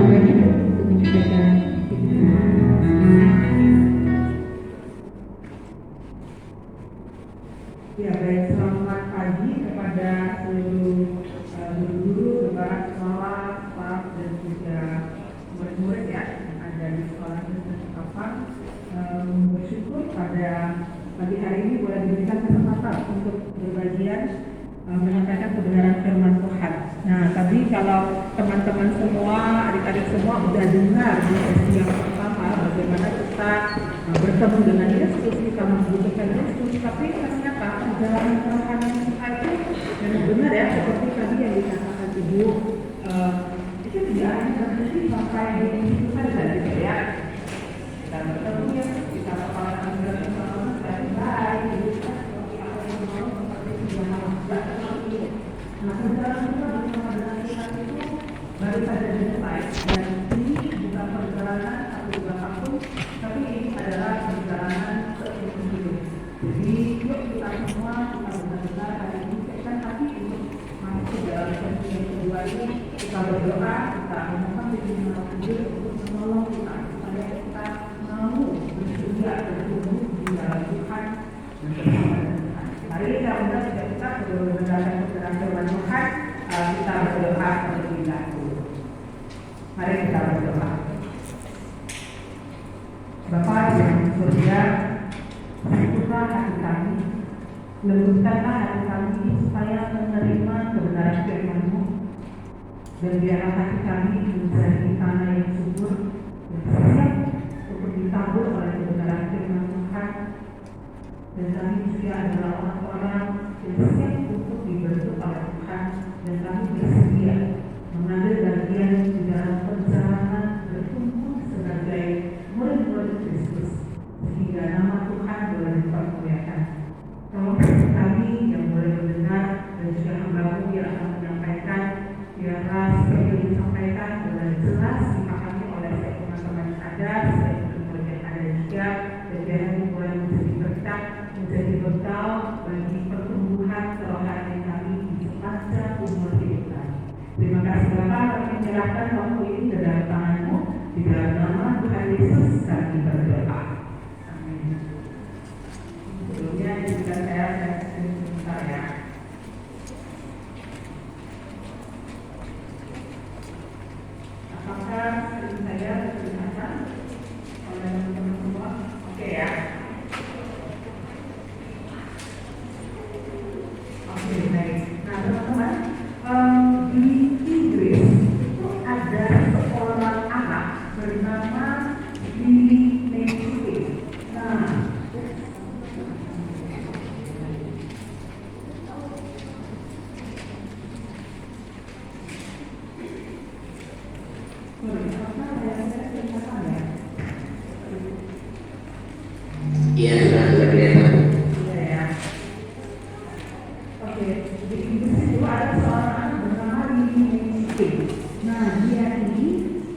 banyak untuk menyediakan ya. Baik, selamat pagi kepada seluruh guru-guru, kepala sekolah, staf dan juga murid-murid ya yang ada di sekolah Kristen Ketapang. Bersyukur pada pagi hari ini boleh diberikan kesempatan untuk berbagian menyampaikan kebenaran firman Tuhan. Nah, tadi kalau teman-teman semua, adik-adik semua udah dengar di sesi yang pertama bagaimana kita bertemu dengan Yesus, kita membutuhkan Yesus, tapi ternyata perjalanan kerohanian kita itu benar-benar ya seperti tadi yang dikatakan Ibu, itu tidak hanya berhenti sampai di situ saja gitu ya. Kita bertemu ya, kita kepalakan dengan sama-sama dan baik, kita seperti apa yang mau seperti sebuah hal. Nah, perjalanan kita bersama dengan Tuhan itu baru saja dimulai, dan ini bukan perjalanan 1-2 tahun, tapi ini adalah perjalanan seumur hidup. Jadi yuk kita semua kita benar-benar hari ini siapkan hati untuk masuk dalam sesi yang kedua ini. Kita berdoa, kita memohon bimbingan Roh Kudus untuk menolong kita supaya kita mau bersedia bertumbuh di dalam Tuhan dan bersama dengan Tuhan. Hari ini saya undang kita sebelum mendengarkan kebenaran firman Tuhan, kita berdoa terlebih dahulu. Mari kita berdoa. Bapa yang di surga, sempurna hati kami, lembutkanlah hati kami supaya menerima kebenaran firman-Mu, dan biarlah hati kami menjadi tanah yang subur dan siap untuk ditabur oleh kebenaran firman Tuhan, dan kami juga adalah orang-orang yang siap untuk dibentuk oleh Tuhan, dan kami bersedia mengambil bagian di dalam perjalanan bertumbuh sebagai murid-murid Kristus, sehingga nama Tuhan boleh dipermuliakan. Tolong kami yang boleh mendengar dan juga hamba-Mu yang akan menyampaikan, biarlah seperti yang disampaikan boleh jelas dipahami oleh setiap teman-teman yang ada, setiap murid yang ada juga, dan biarlah boleh menjadi berkat, menjadi bekal bagi pertumbuhan kerohanian kami di sepanjang umur hidup kami. Terima kasih Bapak, kami menyerahkan waktu ini ke dalam tangan-Mu, di dalam nama Tuhan Yesus kami berdoa. Amin. Sebelumnya juga saya sebentar ya. Apakah sering saya terdengar oleh teman-teman semua? Oke ya. Oke, baik. Nah teman-teman, di Inggris itu ada seorang anak bernama Lily Mayfield. Nah, iya, sudah kelihatan. iya ya. Oke, di Inggris itu ada seorang anak bernama Lily Mayfield. Nah, dia ini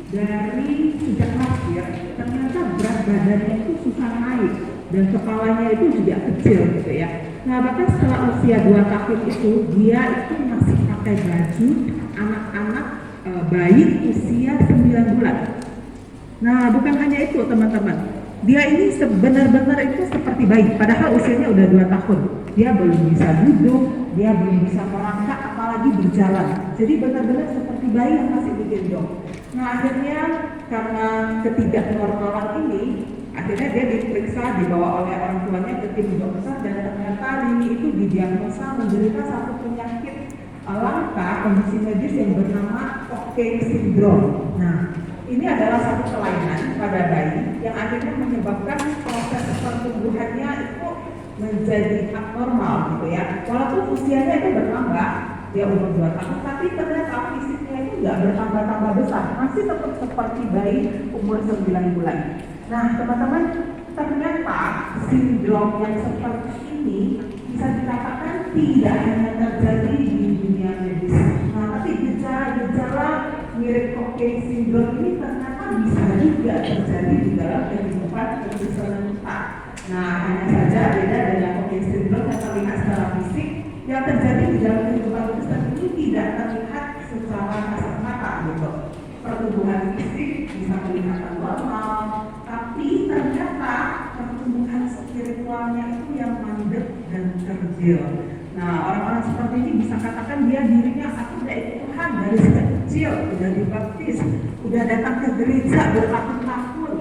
dari sejak lahir ternyata berat badannya itu susah naik dan kepalanya itu juga kecil gitu ya. Nah, bahkan setelah usia 2 tahun itu dia itu masih pakai baju anak-anak bayi usia 9 bulan. Nah, bukan hanya itu teman-teman, dia ini benar-benar itu seperti bayi, padahal usianya udah 2 tahun. Dia belum bisa duduk, dia belum bisa merangkak, apalagi berjalan. Jadi benar-benar seperti bayi yang masih digendong. Nah, akhirnya karena ketidaknormalan ini, akhirnya dia diperiksa, dibawa oleh orang tuanya ke tim dokter, dan ternyata Lily itu didiagnosa menderita satu penyakit langka, kondisi medis yang bernama Cockayne syndrome. Nah, ini adalah satu kelainan pada bayi yang akhirnya menyebabkan proses pertumbuhannya itu menjadi abnormal gitu ya. Walaupun usianya itu bertambah, dia umur 2 tahun, tapi ternyata fisiknya itu nggak bertambah-tambah besar, masih tetap seperti bayi umur 9 bulan. Nah teman-teman, ternyata sindrom yang seperti ini bisa dikatakan tidak hanya terjadi di dunia medis. Nah, tapi gejala-gejala mirip Cockayne syndrome ini ternyata bisa juga terjadi di dalam kehidupan kekristenan kita. Nah, hanya saja beda dengan Cockayne syndrome yang terlihat secara fisik, yang terjadi di dalam kehidupan Kristen itu tidak terlihat secara kasat mata gitu. pertumbuhan fisik bisa kelihatan normal, tapi ternyata pertumbuhan spiritualnya itu yang mandek dan kerdil. Nah, orang-orang seperti ini bisa katakan dia dirinya aku udah ikut Tuhan dari sejak kecil, udah dibaptis, udah datang ke gereja bertahun-tahun.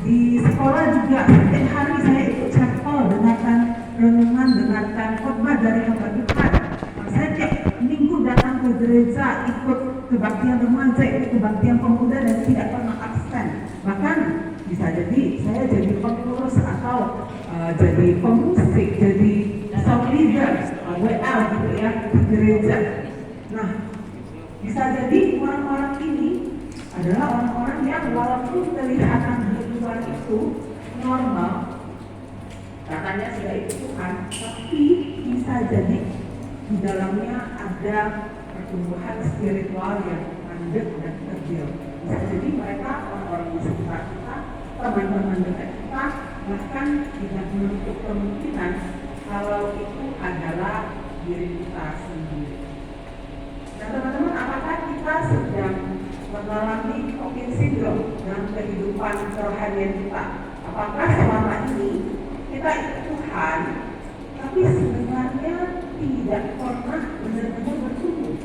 Di sekolah juga setiap hari saya ikut chapel, dengarkan renungan, dengarkan khotbah dari hamba Tuhan. Saya tiap minggu datang ke gereja, ikut kebaktian remaja, ikut kebaktian pemuda dan tidak pernah absen. Bahkan bisa jadi saya jadi pengurus atau jadi pemusik, jadi song leader, WL gitu ya di gereja. Nah, bisa jadi orang-orang ini adalah orang-orang yang walaupun kelihatan di luar itu normal, katanya sudah ikut Tuhan, tapi bisa jadi di dalamnya ada pertumbuhan spiritual yang mandek dan kerdil. Bisa jadi mereka orang-orang di sekitar kita, teman-teman dekat kita, bahkan tidak menutup kemungkinan kalau itu adalah diri kita sendiri. Nah teman-teman, apakah kita sedang mengalami coping syndrome dalam kehidupan kerohanian kita? Apakah selama ini kita ikut Tuhan, tapi sebenarnya tidak pernah benar-benar bertumbuh?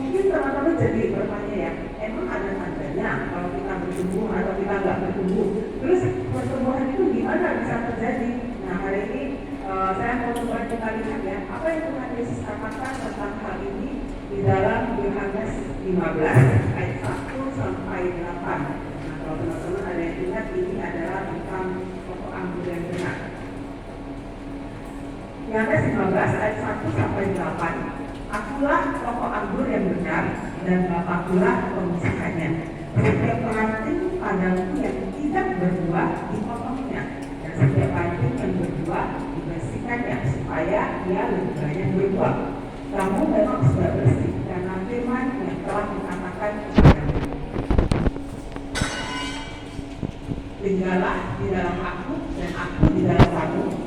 Mungkin teman-teman jadi bertanya ya, emang ada tandanya kalau kita bertumbuh atau kita nggak bertumbuh? Terus pertumbuhan itu gimana bisa terjadi? Nah hari ini saya mau coba kita lihat ya, apa yang Tuhan Yesus katakan tentang hal ini di dalam Yohanes 15 ayat 1 sampai 8. Nah kalau teman-teman ada yang ingat, ini adalah tentang pokok anggur yang benar. Yohanes 15 ayat 1 sampai 8. Akulah pokok anggur yang benar dan Bapakulah pemusikannya. Setiap ranting padaku yang tidak berbuah dipotongnya, dan setiap ranting yang berbuah dibersihkannya supaya ia lebih banyak berbuah. Kamu memang sudah bersih karena firman yang telah dikatakan kepadamu. Tinggallah di dalam aku dan aku di dalam kamu.